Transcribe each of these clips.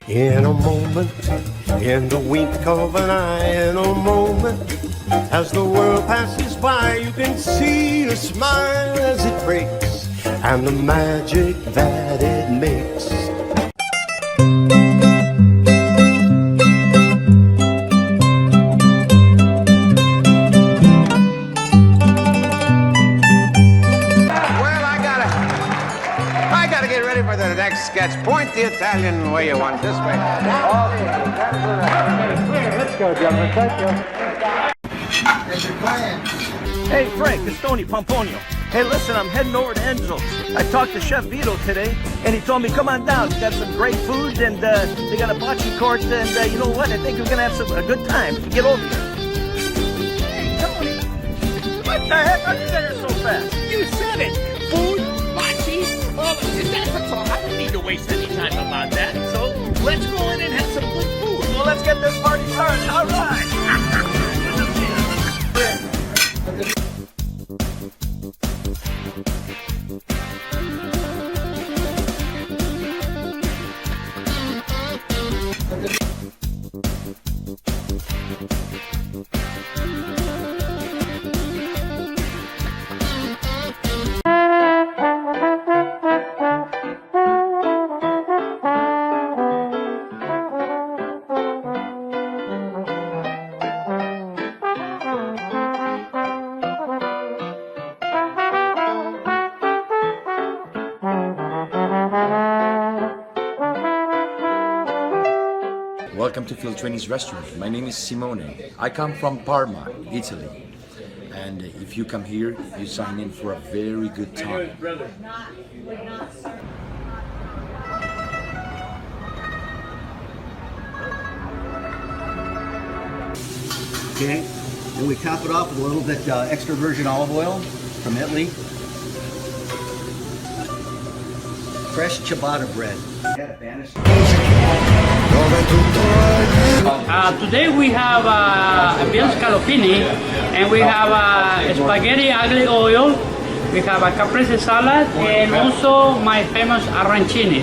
In a moment, in the wink of an eye, in a moment, as the world passes by, you can see a smile as it breaks, and the magic that it makes. For the next sketch, point the Italian way you want, this way. Let's go, gentlemen. Thank you. Hey, Frank, it's Tony Pomponio. Hey, listen, I'm heading over to Enzo's. I talked to Chef Vito today, and he told me, come on down. He's got some great food, and they got a bocce court, and you know what? I think we're going to have a good time. Get over here. Hey, Tony, what the heck? How'd you get here so fast? You said it. Food, bocce, that's a talk. I don't need to waste any time about that. So let's go in and have some good food. Well, let's get this party started. All right. Welcome to Filtrini's restaurant. My name is Simone. I come from Parma, Italy. And if you come here, you sign in for a very good time. Okay, then we top it off with a little bit extra virgin olive oil from Italy. Fresh ciabatta bread. Today we have veal scallopini, and we have spaghetti aglio olio, we have a caprese salad, and also my famous arancini.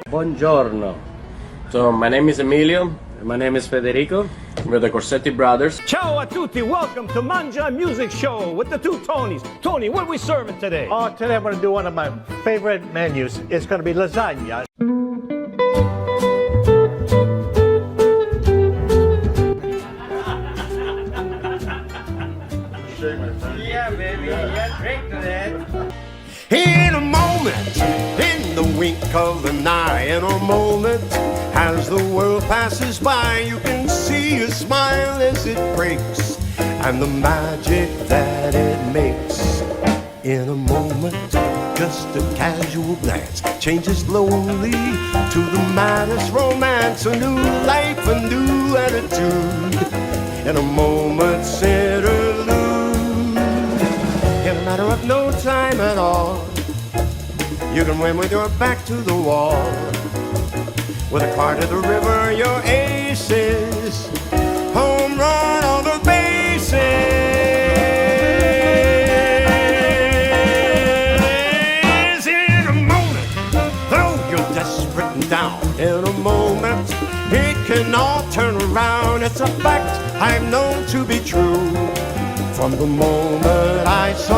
Buongiorno. So my name is Emilio, and my name is Federico. We're the Corsetti brothers. Ciao a tutti. Welcome to Mangia Music Show with the two Tonys. Tony, what are we serving today? Oh, today I'm going to do one of my favorite menus. It's going to be lasagna. Yeah, baby. Yeah, drink to that. In a moment, in the wink of an eye, in a moment, as the world passes by, you can see a smile as it breaks, and the magic that it makes. In a moment, just a casual glance changes slowly to the maddest romance, a new life, a new attitude, in a moment's interlude. In a matter of no time at all, you can win with your back to the wall. With a car to the river, your aces, home run on the bases. In a moment, though you're desperate and down, in a moment, it can all turn around. It's a fact I've known to be true. From the moment I saw